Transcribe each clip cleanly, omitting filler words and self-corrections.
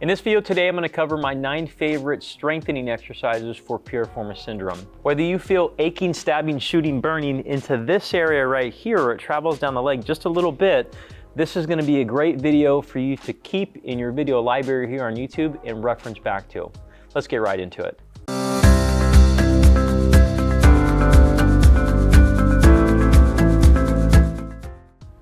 In this video today, I'm going to cover my 9 favorite strengthening exercises for piriformis syndrome. Whether you feel aching, stabbing, shooting, burning into this area right here, or it travels down the leg just a little bit, this is going to be a great video for you to keep in your video library here on YouTube and reference back to. Let's get right into it.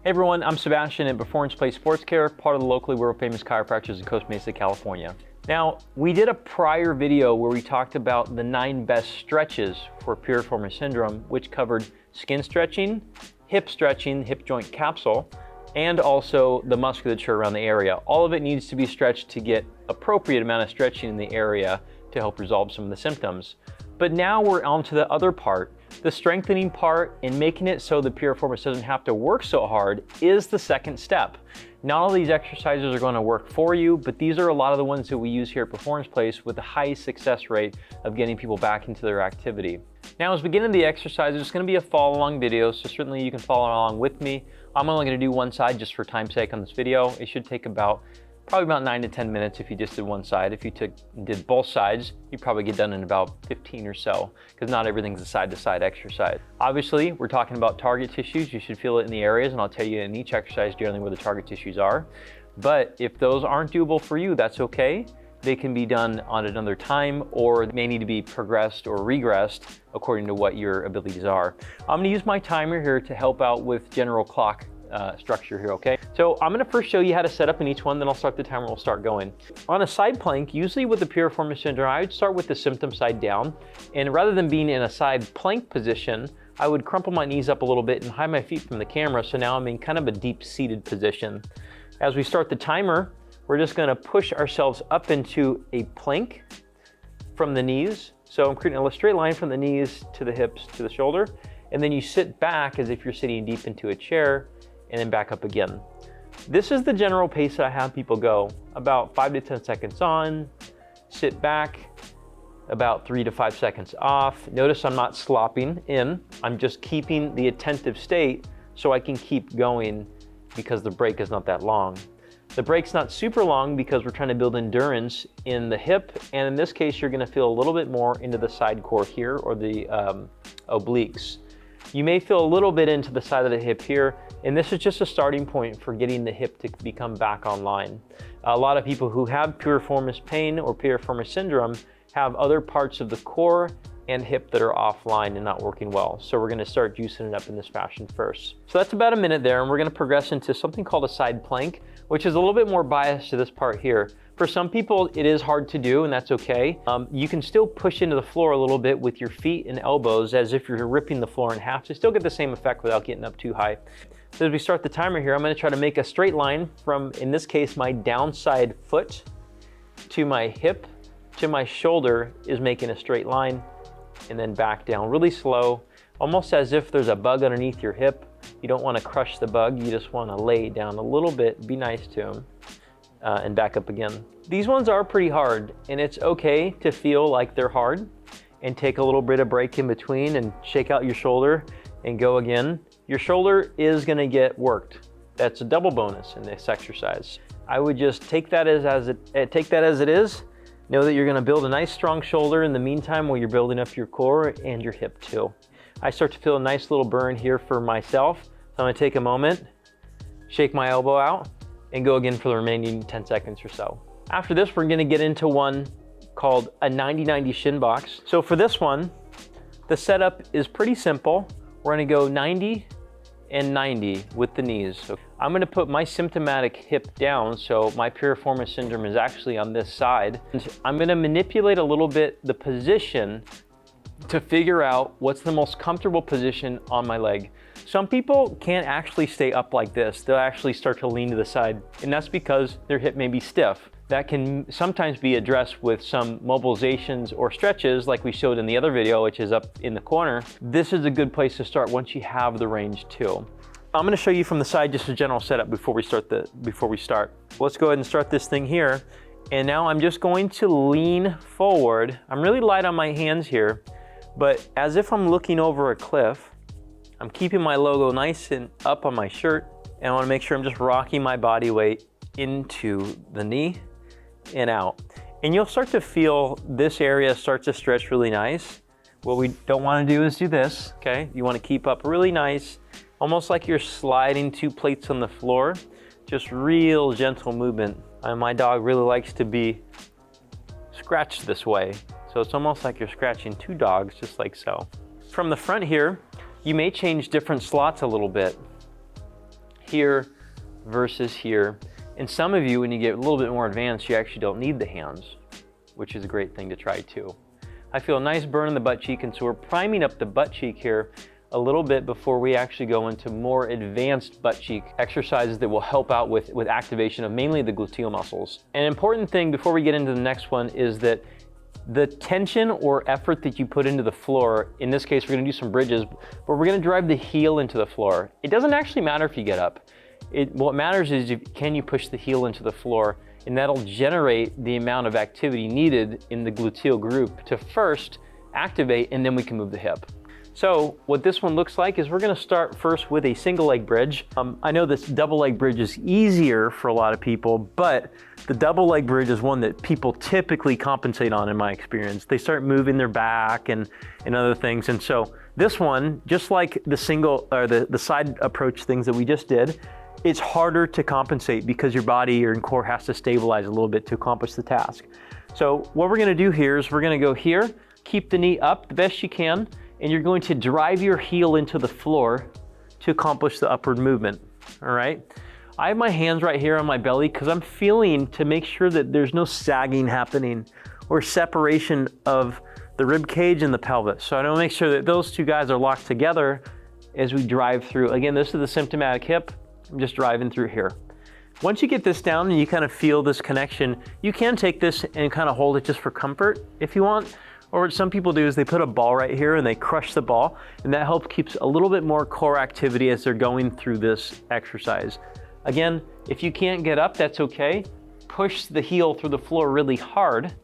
Hey everyone, I'm Sebastian at Performance Place Sports Care, part of the locally world famous chiropractors in Costa Mesa, California. Now, we did a prior video where we talked about the 9 best stretches for piriformis syndrome, which covered skin stretching, hip joint capsule, and also the musculature around the area. All of it needs to be stretched to get appropriate amount of stretching in the area to help resolve some of the symptoms. But now we're on to the other part. The strengthening part and making it so the piriformis doesn't have to work so hard is the second step. Not all these exercises are going to work for you, but these are a lot of the ones that we use here at Performance Place with the highest success rate of getting people back into their activity. Now, as we get into the exercises, it's going to be a follow along video, so certainly you can follow along with me. I'm only going to do one side just for time's sake on this video. It should take probably about 9 to 10 minutes if you just did one side. If you did both sides, you probably get done in about 15 or so, because not everything's a side-to-side exercise. Obviously, we're talking about target tissues. You should feel it in the areas, and I'll tell you in each exercise generally where the target tissues are. But if those aren't doable for you, that's okay. They can be done on another time, or may need to be progressed or regressed according to what your abilities are. I'm gonna use my timer here to help out with general clock structure here, okay? So I'm gonna first show you how to set up in each one, then I'll start the timer, we'll start going. On a side plank, usually with the piriformis syndrome, I would start with the symptom side down, and rather than being in a side plank position, I would crumple my knees up a little bit and hide my feet from the camera, so now I'm in kind of a deep seated position. As we start the timer, we're just gonna push ourselves up into a plank from the knees. So I'm creating a straight line from the knees to the hips to the shoulder, and then you sit back as if you're sitting deep into a chair, and then back up again. This is the general pace that I have people go. About 5 to 10 seconds on, sit back, about 3 to 5 seconds off. Notice I'm not slopping in, I'm just keeping the attentive state so I can keep going because the break is not that long. The break's not super long because we're trying to build endurance in the hip, and in this case you're gonna feel a little bit more into the side core here, or the obliques. You may feel a little bit into the side of the hip here, and this is just a starting point for getting the hip to become back online. A lot of people who have piriformis pain or piriformis syndrome have other parts of the core and hip that are offline and not working well. So we're gonna start juicing it up in this fashion first. So that's about a minute there, and we're gonna progress into something called a side plank, which is a little bit more biased to this part here. For some people, it is hard to do, and that's okay. You can still push into the floor a little bit with your feet and elbows as if you're ripping the floor in half to still get the same effect without getting up too high. So as we start the timer here, I'm gonna try to make a straight line from, in this case, my downside foot to my hip to my shoulder is making a straight line, and then back down really slow, almost as if there's a bug underneath your hip. You don't wanna crush the bug, you just wanna lay down a little bit, be nice to him. And back up again. These ones are pretty hard, and it's okay to feel like they're hard and take a little bit of break in between and shake out your shoulder and go again. Your shoulder is gonna get worked. That's a double bonus in this exercise. I would just take that as it is. Know that you're gonna build a nice strong shoulder in the meantime while you're building up your core and your hip too. I start to feel a nice little burn here for myself. So I'm gonna take a moment, shake my elbow out, and go again for the remaining 10 seconds or so. After this, we're gonna get into one called a 90-90 shin box. So for this one, the setup is pretty simple. We're gonna go 90 and 90 with the knees. So I'm gonna put my symptomatic hip down, so my piriformis syndrome is actually on this side. And I'm gonna manipulate a little bit the position to figure out what's the most comfortable position on my leg. Some people can't actually stay up like this. They'll actually start to lean to the side, and that's because their hip may be stiff. That can sometimes be addressed with some mobilizations or stretches like we showed in the other video, which is up in the corner. This is a good place to start once you have the range too. I'm gonna show you from the side just a general setup before we start. Let's go ahead and start this thing here. And now I'm just going to lean forward. I'm really light on my hands here, but as if I'm looking over a cliff. I'm keeping my logo nice and up on my shirt, and I wanna make sure I'm just rocking my body weight into the knee and out. And you'll start to feel this area start to stretch really nice. What we don't want to do is do this, okay? You want to keep up really nice, almost like you're sliding 2 plates on the floor. Just real gentle movement. My dog really likes to be scratched this way. So it's almost like you're scratching 2 dogs, just like so. From the front here, you may change different slots a little bit. Here versus here. And some of you, when you get a little bit more advanced, you actually don't need the hands, which is a great thing to try too. I feel a nice burn in the butt cheek, and so we're priming up the butt cheek here a little bit before we actually go into more advanced butt cheek exercises that will help out with activation of mainly the gluteal muscles. An important thing before we get into the next one is that the tension or effort that you put into the floor, in this case, we're gonna do some bridges, but we're gonna drive the heel into the floor. It doesn't actually matter if you get up. What matters is can you push the heel into the floor, and that'll generate the amount of activity needed in the gluteal group to first activate, and then we can move the hip. So what this one looks like is we're gonna start first with a single leg bridge. I know this double leg bridge is easier for a lot of people, but the double leg bridge is one that people typically compensate on in my experience. They start moving their back and other things. And so this one, just like the single or the side approach things that we just did, it's harder to compensate because your body or core has to stabilize a little bit to accomplish the task. So what we're gonna do here is we're gonna go here, keep the knee up the best you can, and you're going to drive your heel into the floor to accomplish the upward movement, all right? I have my hands right here on my belly because I'm feeling to make sure that there's no sagging happening or separation of the rib cage and the pelvis. So I want to make sure that those 2 guys are locked together as we drive through. Again, this is the symptomatic hip. I'm just driving through here. Once you get this down and you kind of feel this connection, you can take this and kind of hold it just for comfort if you want. Or what some people do is they put a ball right here and they crush the ball, and that helps keeps a little bit more core activity as they're going through this exercise. Again, if you can't get up, that's okay. Push the heel through the floor really hard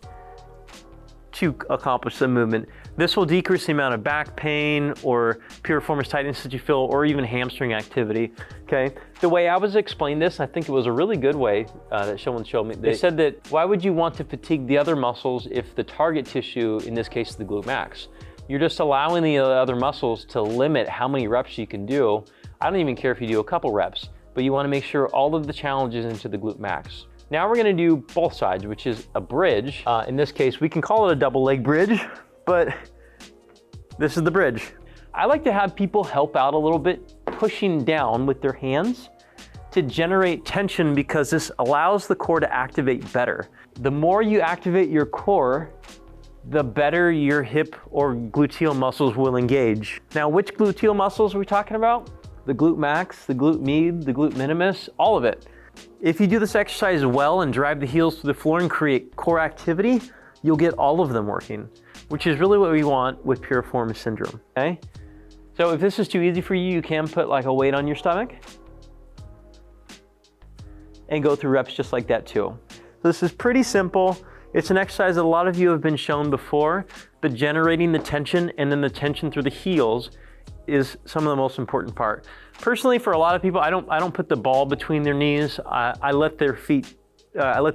to accomplish the movement. This will decrease the amount of back pain or piriformis tightness that you feel, or even hamstring activity, okay? The way I was explaining this, I think it was a really good way that someone showed me. They said that, why would you want to fatigue the other muscles if the target tissue, in this case, the glute max? You're just allowing the other muscles to limit how many reps you can do. I don't even care if you do a couple reps, but you wanna make sure all of the challenges into the glute max. Now we're gonna do both sides, which is a bridge. In this case, we can call it a double leg bridge, but this is the bridge. I like to have people help out a little bit, pushing down with their hands to generate tension because this allows the core to activate better. The more you activate your core, the better your hip or gluteal muscles will engage. Now, which gluteal muscles are we talking about? The glute max, the glute med, the glute minimus, all of it. If you do this exercise well and drive the heels to the floor and create core activity, you'll get all of them working, which is really what we want with piriformis syndrome, okay? So if this is too easy for you, you can put like a weight on your stomach and go through reps just like that too. So this is pretty simple. It's an exercise that a lot of you have been shown before, but generating the tension and then the tension through the heels is some of the most important part. Personally, for a lot of people, I don't put the ball between their knees. I let their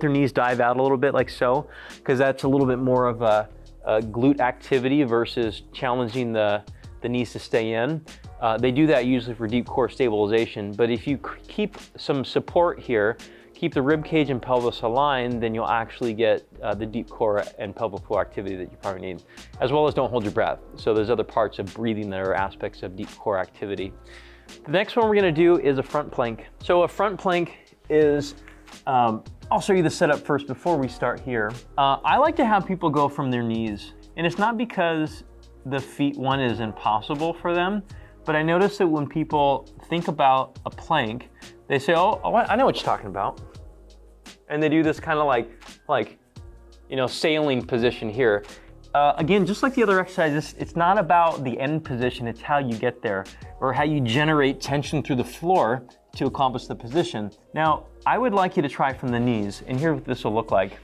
knees dive out a little bit like so, because that's a little bit more of a glute activity versus challenging the knees to stay in. They do that usually for deep core stabilization, but if you keep some support here, keep the rib cage and pelvis aligned, then you'll actually get the deep core and pelvic floor activity that you probably need, as well as don't hold your breath. So there's other parts of breathing that are aspects of deep core activity. The next one we're gonna do is a front plank. So a front plank is, I'll show you the setup first before we start here. I like to have people go from their knees, and it's not because the feet one is impossible for them, but I notice that when people think about a plank, they say, oh, I know what you're talking about. And they do this kind of like, you know, sailing position here. Again, just like the other exercises, it's not about the end position, it's how you get there, or how you generate tension through the floor to accomplish the position. Now, I would like you to try from the knees, and here's what this will look like.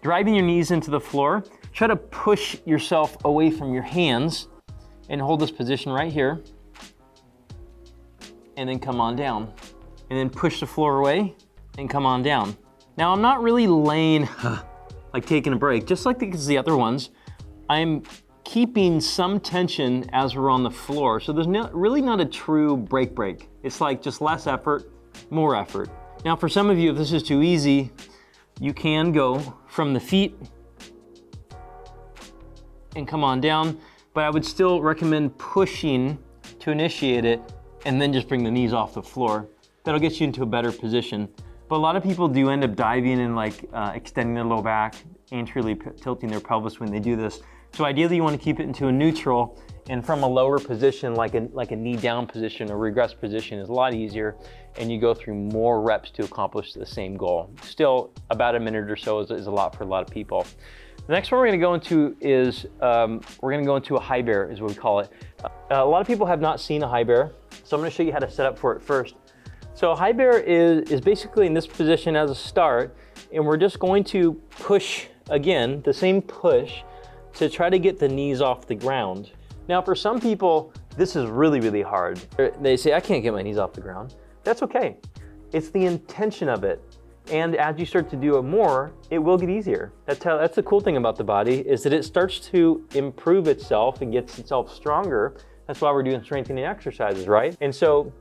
Driving your knees into the floor, try to push yourself away from your hands and hold this position right here, and then come on down. And then push the floor away and come on down. Now I'm not really laying, like taking a break, just like the other ones. I'm keeping some tension as we're on the floor. So there's really not a true break. It's like just less effort, more effort. Now for some of you, if this is too easy, you can go from the feet and come on down, but I would still recommend pushing to initiate it and then just bring the knees off the floor. That'll get you into a better position. But a lot of people do end up diving and like extending their low back, anteriorly tilting their pelvis when they do this. So ideally you want to keep it into a neutral, and from a lower position, like a knee down position or regress position is a lot easier, and you go through more reps to accomplish the same goal. Still, about a minute or so is a lot for a lot of people. The next one we're going to go into is, we're going to go into a high bear, is what we call it. A lot of people have not seen a high bear, so I'm going to show you how to set up for it first. So a high bear is basically in this position as a start, and we're just going to push, again, the same push, to try to get the knees off the ground. Now for some people, this is really, really hard. They say, I can't get my knees off the ground. That's okay. It's the intention of it. And as you start to do it more, it will get easier. That's the cool thing about the body, is that it starts to improve itself and gets itself stronger. That's why we're doing strengthening exercises, right? And so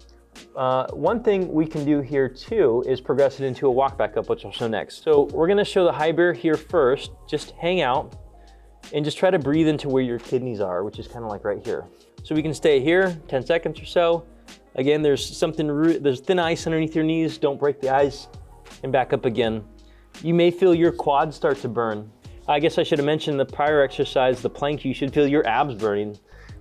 one thing we can do here too is progress it into a walk back up, which I'll show next. So we're gonna show the high bear here first. Just hang out and just try to breathe into where your kidneys are, which is kind of like right here. So we can stay here 10 seconds or so. Again, there's thin ice underneath your knees. Don't break the ice, and back up again. You may feel your quads start to burn. I guess I should have mentioned the prior exercise, the plank, you should feel your abs burning.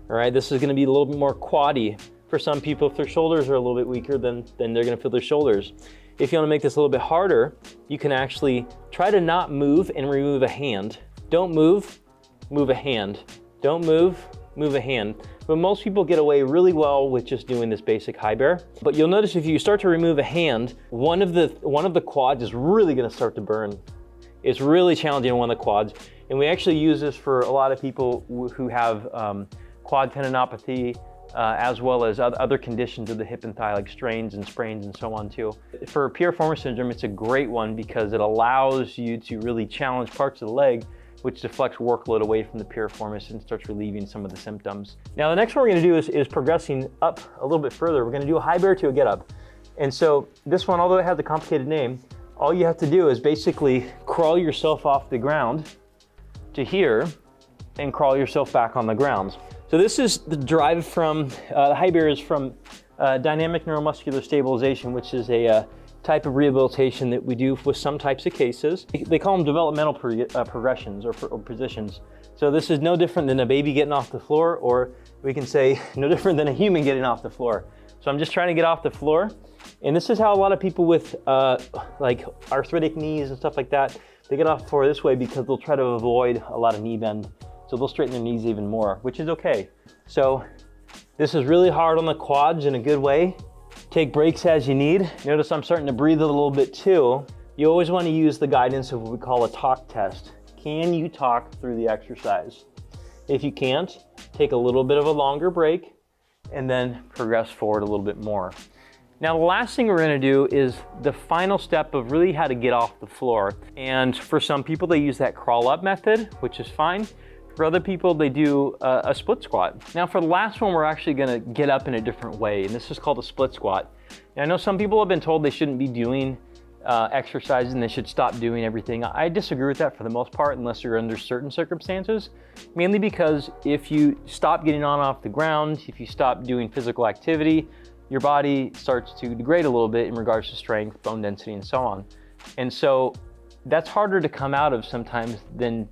All right, this is gonna be a little bit more quaddy. For some people, if their shoulders are a little bit weaker, then they're gonna feel their shoulders. If you wanna make this a little bit harder, you can actually try to not move and remove a hand. Don't move, move a hand. Don't move, move a hand. But most people get away really well with just doing this basic high bear. But you'll notice if you start to remove a hand, one of the quads is really gonna start to burn. It's really challenging on one of the quads. And we actually use this for a lot of people who have quad tendinopathy, as well as other conditions of the hip and thigh, like strains and sprains and so on too. For Piriformis syndrome, it's a great one because it allows you to really challenge parts of the leg, which deflects workload away from the piriformis and starts relieving some of the symptoms. Now the next one we're gonna do is progressing up a little bit further. We're gonna do a high bear to a get up. And so this one, although it has a complicated name, all you have to do is basically crawl yourself off the ground to here and crawl yourself back on the ground. So this is the drive from, the high bear is from dynamic neuromuscular stabilization, which is a type of rehabilitation that we do with some types of cases. They call them developmental progressions or positions. So this is no different than a baby getting off the floor, or we can say no different than a human getting off the floor. So I'm just trying to get off the floor. And this is how a lot of people with like arthritic knees and stuff like that, they get off the floor this way because they'll try to avoid a lot of knee bend. So they'll straighten their knees even more, which is okay. So this is really hard on the quads in a good way. Take breaks as you need. Notice I'm starting to breathe a little bit too. You always want to use the guidance of what we call a talk test. Can you talk through the exercise? If you can't, take a little bit of a longer break and then progress forward a little bit more. Now the last thing we're going to do is the final step of really how to get off the floor. And for some people, they use that crawl up method, which is fine. For other people, they do a split squat. Now for the last one, we're actually gonna get up in a different way, and this is called a split squat. Now, I know some people have been told they shouldn't be doing exercises and they should stop doing everything. I disagree with that for the most part, unless you're under certain circumstances, mainly because if you stop getting on off the ground, if you stop doing physical activity, your body starts to degrade a little bit in regards to strength, bone density, and so on. And so that's harder to come out of sometimes than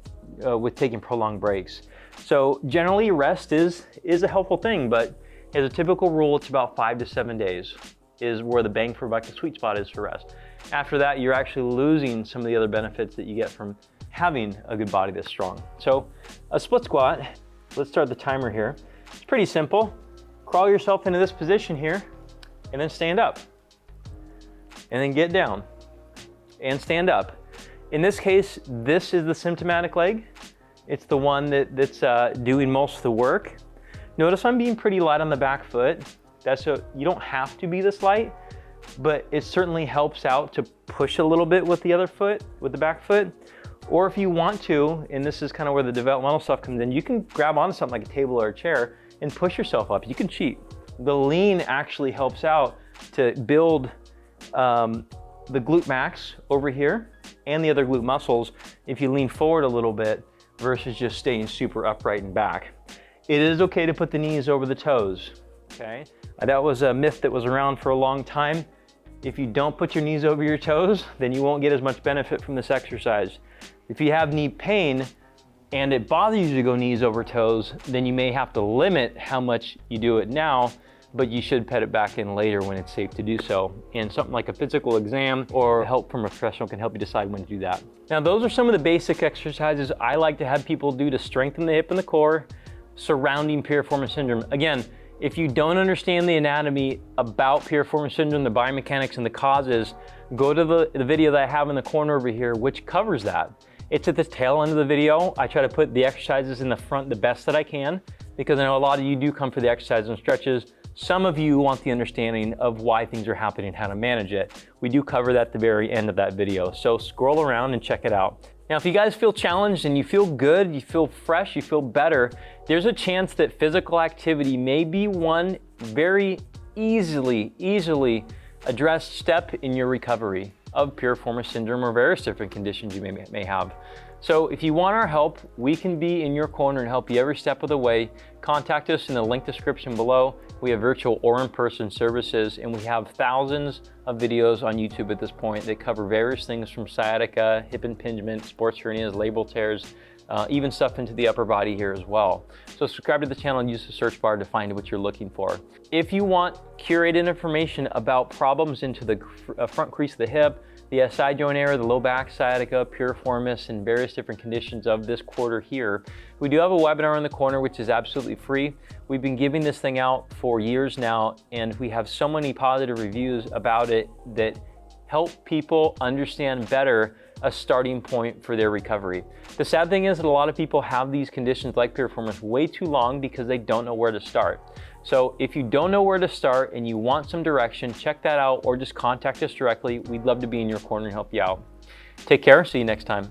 with taking prolonged breaks. So generally rest is a helpful thing, but as a typical rule, it's about 5 to 7 days is where the bang for buck, the sweet spot is for rest. After that, you're actually losing some of the other benefits that you get from having a good body that's strong. So a split squat, let's start the timer here. It's pretty simple. Crawl yourself into this position here and then stand up. And then get down and stand up. In this case, this is the symptomatic leg. It's the one that's doing most of the work. Notice I'm being pretty light on the back foot. You don't have to be this light, but it certainly helps out to push a little bit with the other foot, with the back foot. Or if you want to, and this is kind of where the developmental stuff comes in, you can grab onto something like a table or a chair and push yourself up. You can cheat. The lean actually helps out to build the glute max over here and the other glute muscles if you lean forward a little bit versus just staying super upright and back. It is okay to put the knees over the toes, okay? That was a myth that was around for a long time. If you don't put your knees over your toes, then you won't get as much benefit from this exercise. If you have knee pain and it bothers you to go knees over toes, then you may have to limit how much you do it now, but you should put it back in later when it's safe to do so. And something like a physical exam or help from a professional can help you decide when to do that. Now, those are some of the basic exercises I like to have people do to strengthen the hip and the core surrounding piriformis syndrome. Again, if you don't understand the anatomy about piriformis syndrome, the biomechanics and the causes, go to the video that I have in the corner over here, which covers that. It's at the tail end of the video. I try to put the exercises in the front the best that I can, because I know a lot of you do come for the exercises and stretches. Some of you want the understanding of why things are happening and how to manage it. We do cover that at the very end of that video. So scroll around and check it out. Now, if you guys feel challenged and you feel good, you feel fresh, you feel better, there's a chance that physical activity may be one very easily addressed step in your recovery of piriformis syndrome or various different conditions you may have. So if you want our help, we can be in your corner and help you every step of the way. Contact us in the link description below. We have virtual or in-person services, and we have thousands of videos on YouTube at this point that cover various things from sciatica, hip impingement, sports hernias, labral tears, even stuff into the upper body here as well. So subscribe to the channel and use the search bar to find what you're looking for. If you want curated information about problems into the front crease of the hip, the SI joint area, the low back sciatica, piriformis, and various different conditions of this quarter here, we do have a webinar in the corner which is absolutely free. We've been giving this thing out for years now, and we have so many positive reviews about it that help people understand better a starting point for their recovery. The sad thing is that a lot of people have these conditions like piriformis way too long because they don't know where to start. So if you don't know where to start and you want some direction, check that out or just contact us directly. We'd love to be in your corner and help you out. Take care. See you next time.